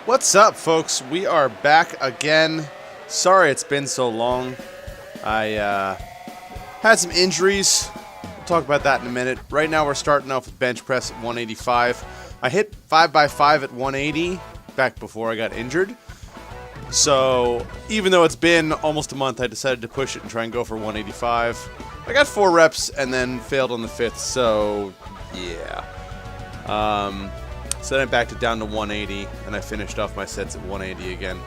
What's up, folks? We are back again. Sorry it's been so long. I had some injuries. We'll talk about that in a minute. Right now we're starting off with bench press at 185. I hit 5x5 at 180 back before I got injured. So even though it's been almost a month, I decided to push it and try and go for 185. I got 4 reps and then failed on the 5th, so yeah. So then I backed it down to 180, and I finished off my sets at 180 again.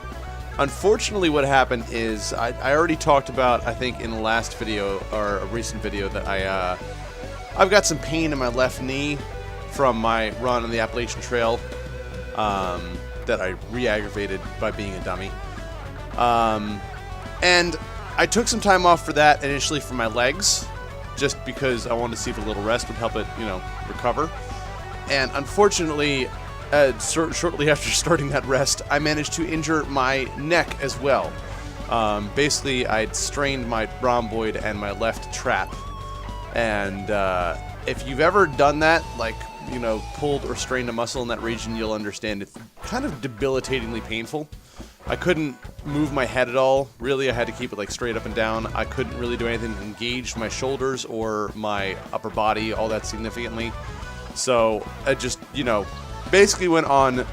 Unfortunately, what happened is I already talked about, I think, in the last video or a recent video that I've got some pain in my left knee from my run on the Appalachian Trail that I re-aggravated by being a dummy. And I took some time off for that initially for my legs, just because I wanted to see if a little rest would help it, recover. And unfortunately, shortly after starting that rest, I managed to injure my neck as well. Basically, I'd strained my rhomboid and my left trap. And if you've ever done that, pulled or strained a muscle in that region, you'll understand it's kind of debilitatingly painful. I couldn't move my head at all. Really, I had to keep it straight up and down. I couldn't really do anything to engage my shoulders or my upper body all that significantly. So I just, basically went on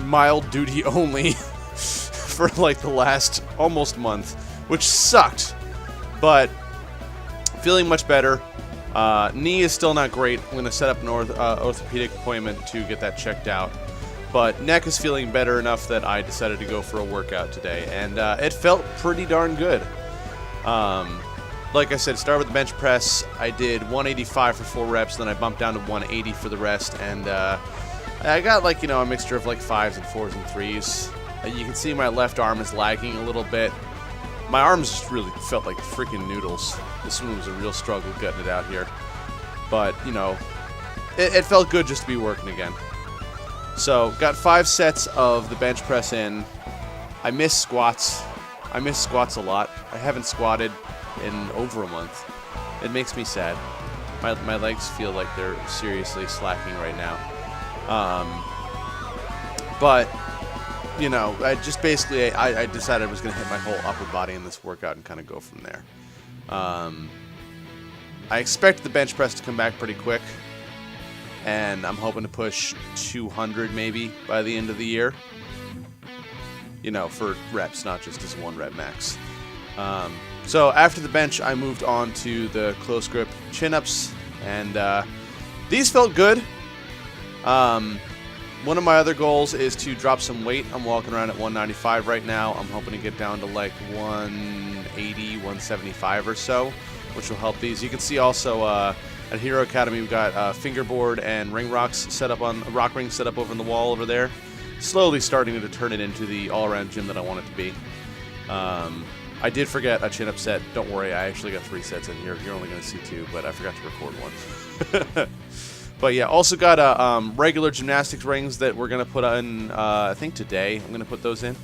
mild duty only for the last almost month, which sucked, but feeling much better. Knee is still not great. I'm going to set up an orthopedic appointment to get that checked out, but neck is feeling better enough that I decided to go for a workout today, and it felt pretty darn good. Like I said, start with the bench press. I did 185 for 4 reps, then I bumped down to 180 for the rest, and I got a mixture of 5s and 4s and 3s. You can see my left arm is lagging a little bit. My arms just really felt like freaking noodles. This one was a real struggle getting it out here. But, it felt good just to be working again. So, got 5 sets of the bench press in. I miss squats. I miss squats a lot. I haven't squatted in over a month. It makes me sad. My legs feel like they're seriously slacking right now. But I just basically I decided I was going to hit my whole upper body in this workout and kind of go from there. I expect the bench press to come back pretty quick, and I'm hoping to push 200 maybe by the end of the year. For reps, not just as 1 rep max. So after the bench, I moved on to the close grip chin-ups, and these felt good. One of my other goals is to drop some weight. I'm walking around at 195 right now. I'm hoping to get down to 180, 175 or so, which will help these. You can see also at Hero Academy we've got fingerboard and ring rocks set up on rock ring set up over in the wall over there. Slowly starting to turn it into the all-around gym that I want it to be. I did forget a chin-up set. Don't worry, I actually got 3 sets in here. You're only going to see 2, but I forgot to record one. But yeah, also got regular gymnastics rings that we're going to put in, I think today. I'm going to put those in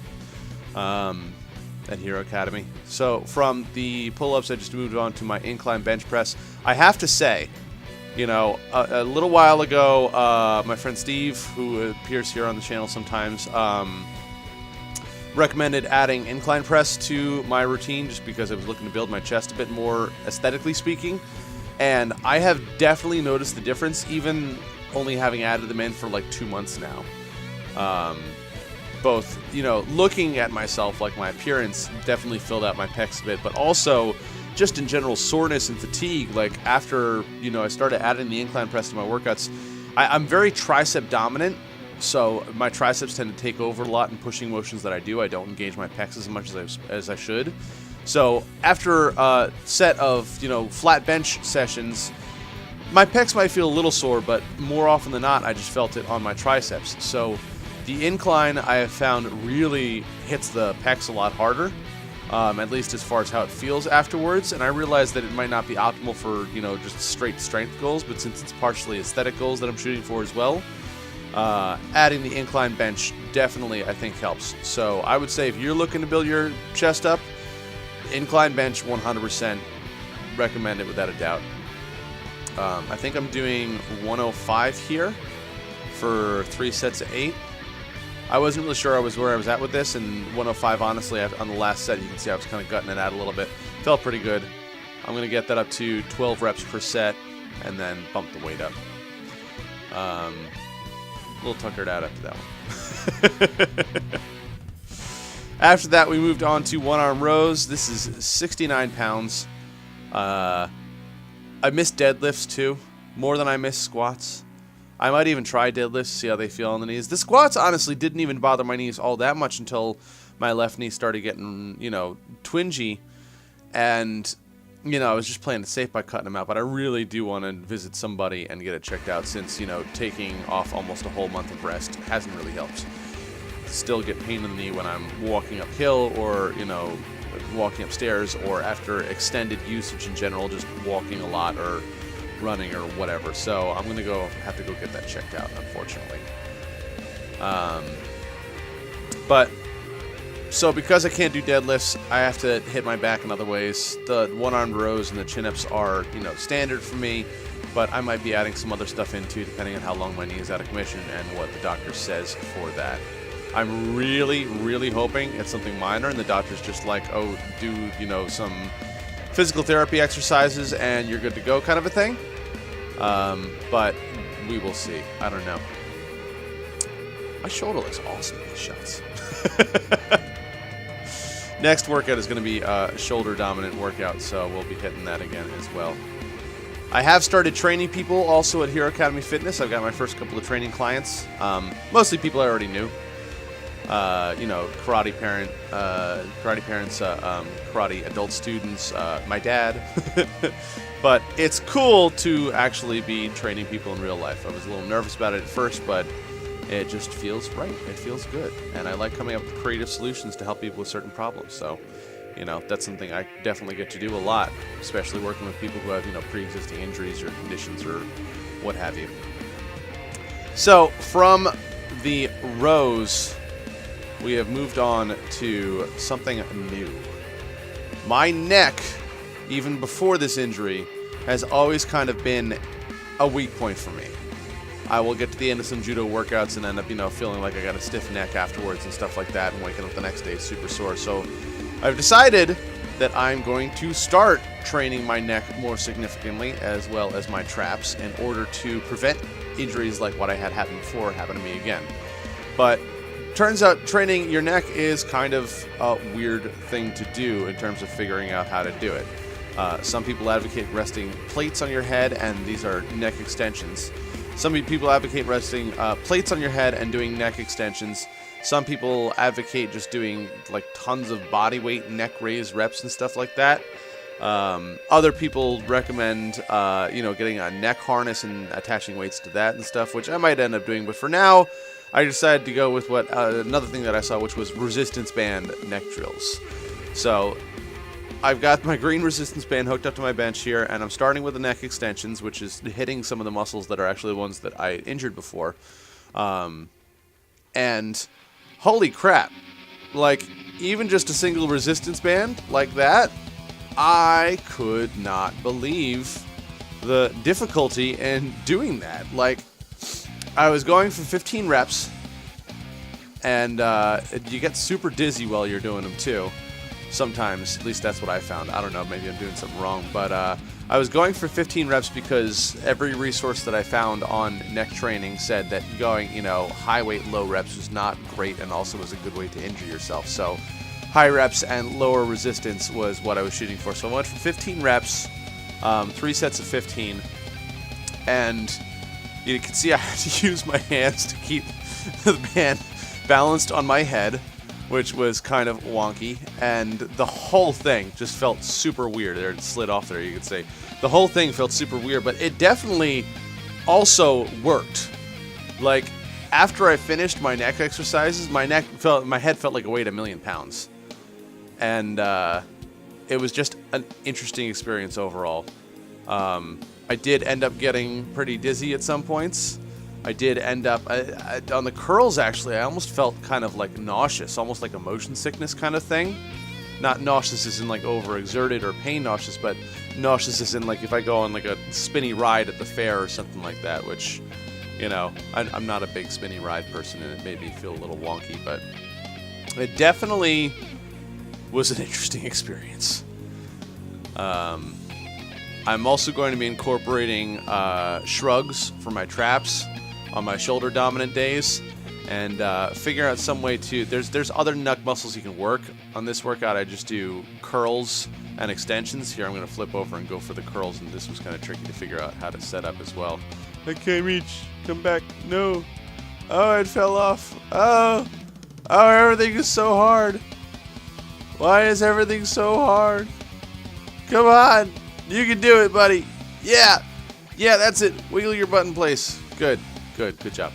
at Hero Academy. So from the pull-ups, I just moved on to my incline bench press. I have to say, a little while ago, my friend Steve, who appears here on the channel sometimes, recommended adding incline press to my routine just because I was looking to build my chest a bit more aesthetically speaking. And I have definitely noticed the difference, even only having added them in for 2 months now. Both, looking at myself, my appearance definitely filled out my pecs a bit, but also just in general soreness and fatigue. After, I started adding the incline press to my workouts, I'm very tricep dominant. So my triceps tend to take over a lot in pushing motions that I do. I don't engage my pecs as much as I should. So after a set of, flat bench sessions, my pecs might feel a little sore, but more often than not, I just felt it on my triceps. So the incline I have found really hits the pecs a lot harder, at least as far as how it feels afterwards. And I realized that it might not be optimal for, just straight strength goals, but since it's partially aesthetic goals that I'm shooting for as well, adding the incline bench definitely, I think, helps. So I would say if you're looking to build your chest up, incline bench 100%, recommend it without a doubt. I think I'm doing 105 here for 3 sets of 8. I wasn't really sure where I was at with this, and 105, honestly, on the last set, you can see I was kind of gutting it out a little bit. Felt pretty good. I'm going to get that up to 12 reps per set, and then bump the weight up. A little tuckered out after that one. After that, we moved on to one-arm rows. This is 69 pounds. I missed deadlifts, too, more than I missed squats. I might even try deadlifts, see how they feel on the knees. The squats, honestly, didn't even bother my knees all that much until my left knee started getting, twingy. And, I was just playing it safe by cutting them out. But I really do want to visit somebody and get it checked out since, taking off almost a whole month of rest hasn't really helped. Still get pain in the knee when I'm walking uphill or, walking upstairs, or after extended usage in general, just walking a lot or running or whatever. So I'm going to have to go get that checked out, unfortunately. So because I can't do deadlifts, I have to hit my back in other ways. The one-armed rows and the chin-ups are, standard for me, but I might be adding some other stuff in too, depending on how long my knee is out of commission and what the doctor says for that. I'm really, really hoping it's something minor and the doctor's just like, oh, do, some physical therapy exercises and you're good to go kind of a thing. But we will see. I don't know. My shoulder looks awesome in these shots. Next workout is going to be a shoulder dominant workout, so we'll be hitting that again as well. I have started training people also at Hero Academy Fitness. I've got my first couple of training clients. Mostly people I already knew. Karate parents, karate adult students, my dad. But it's cool to actually be training people in real life. I was a little nervous about it at first, but it just feels right. It feels good. And I like coming up with creative solutions to help people with certain problems. So, that's something I definitely get to do a lot, especially working with people who have, pre-existing injuries or conditions or what have you. So, from the rows, we have moved on to something new. My neck, even before this injury, has always kind of been a weak point for me. I will get to the end of some judo workouts and end up, feeling like I got a stiff neck afterwards and stuff like that, and waking up the next day super sore. So I've decided that I'm going to start training my neck more significantly, as well as my traps, in order to prevent injuries like what I had happen before happen to me again. But turns out training your neck is kind of a weird thing to do in terms of figuring out how to do it. Some people advocate resting plates on your head, and these are neck extensions. Some people advocate resting plates on your head and doing neck extensions. Some people advocate just doing like tons of body weight neck raise reps and stuff like that. Other people recommend, getting a neck harness and attaching weights to that and stuff, which I might end up doing. But for now, I decided to go with another thing that I saw, which was resistance band neck drills. So I've got my green resistance band hooked up to my bench here, and I'm starting with the neck extensions, which is hitting some of the muscles that are actually the ones that I injured before. And holy crap, like, even just a single resistance band like that, I could not believe the difficulty in doing that. Like, I was going for 15 reps, and you get super dizzy while you're doing them too. Sometimes, at least that's what I found. I don't know, maybe I'm doing something wrong, but I was going for 15 reps because every resource that I found on neck training said that going, high weight, low reps was not great, and also was a good way to injure yourself. So high reps and lower resistance was what I was shooting for. So I went for 15 reps, 3 sets of 15, and you can see I had to use my hands to keep the band balanced on my head, which was kind of wonky, and the whole thing just felt super weird. There, it slid off there, you could say. The whole thing felt super weird, but it definitely also worked. Like, after I finished my neck exercises, my head felt like it weighed 1,000,000 pounds. And it was just an interesting experience overall. I did end up getting pretty dizzy at some points. I did end up, on the curls actually, I almost felt kind of like nauseous, almost like a motion sickness kind of thing. Not nauseous as in like overexerted or pain nauseous, but nauseous as in like if I go on like a spinny ride at the fair or something like that, which, You know, I'm not a big spinny ride person, and it made me feel a little wonky, but it definitely was an interesting experience. I'm also going to be incorporating shrugs for my traps on my shoulder dominant days, and figure out some way to. There's other neck muscles you can work on this workout. I just do curls and extensions. Here I'm going to flip over and go for the curls, and this was kind of tricky to figure out how to set up as well. I can't reach. Come back. No. Oh, it fell off. Oh, everything is so hard. Why is everything so hard? Come on. You can do it, buddy. Yeah. Yeah, that's it. Wiggle your butt in place. Good job.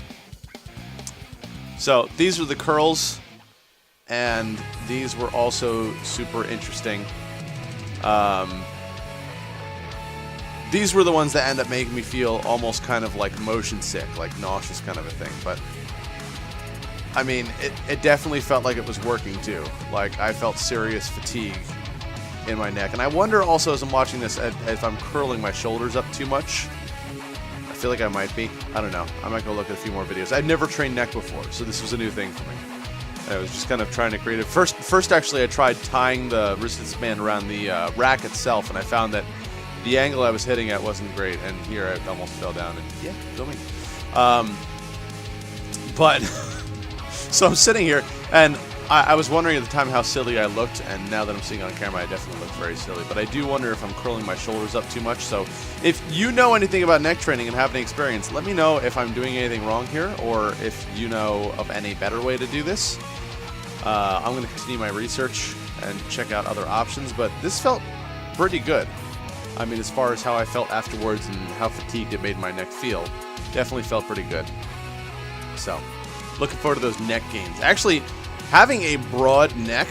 So these were the curls, and these were also super interesting. These were the ones that end up making me feel almost kind of like motion sick, like nauseous kind of a thing. But I mean, it definitely felt like it was working too. Like I felt serious fatigue in my neck. And I wonder also as I'm watching this if I'm curling my shoulders up too much. I feel like I might be. I don't know. I might go look at a few more videos. I've never trained neck before, so this was a new thing for me. I was just kind of trying to create it. First actually, I tried tying the resistance band around the rack itself, and I found that the angle I was hitting at wasn't great, and here I almost fell down, and yeah, go me. But, so I'm sitting here, and I was wondering at the time how silly I looked, and now that I'm seeing on camera, I definitely look very silly. But I do wonder if I'm curling my shoulders up too much. So if you know anything about neck training and have any experience, let me know if I'm doing anything wrong here, or if you know of any better way to do this. I'm going to continue my research and check out other options, but this felt pretty good. I mean, as far as how I felt afterwards and how fatigued it made my neck feel, definitely felt pretty good. So, looking forward to those neck gains. Actually, having a broad neck,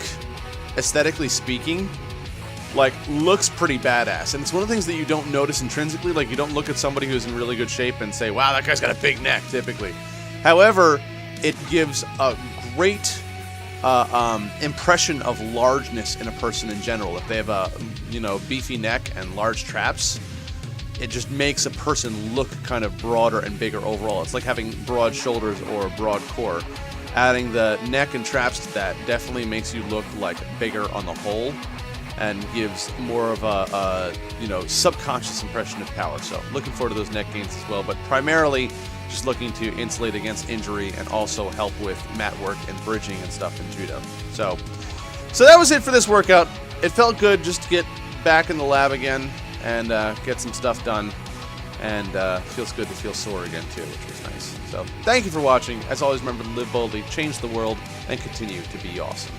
aesthetically speaking, like, looks pretty badass. And it's one of the things that you don't notice intrinsically. Like, you don't look at somebody who's in really good shape and say, wow, that guy's got a big neck, typically. However, it gives a great impression of largeness in a person in general. If they have a, beefy neck and large traps, it just makes a person look kind of broader and bigger overall. It's like having broad shoulders or a broad core. Adding the neck and traps to that definitely makes you look like bigger on the whole, and gives more of a subconscious impression of power. So looking forward to those neck gains as well, but primarily just looking to insulate against injury and also help with mat work and bridging and stuff in judo. So that was it for this workout. It felt good just to get back in the lab again and get some stuff done, and feels good to feel sore again too, which was nice. So thank you for watching. As always, remember to live boldly, change the world, and continue to be awesome.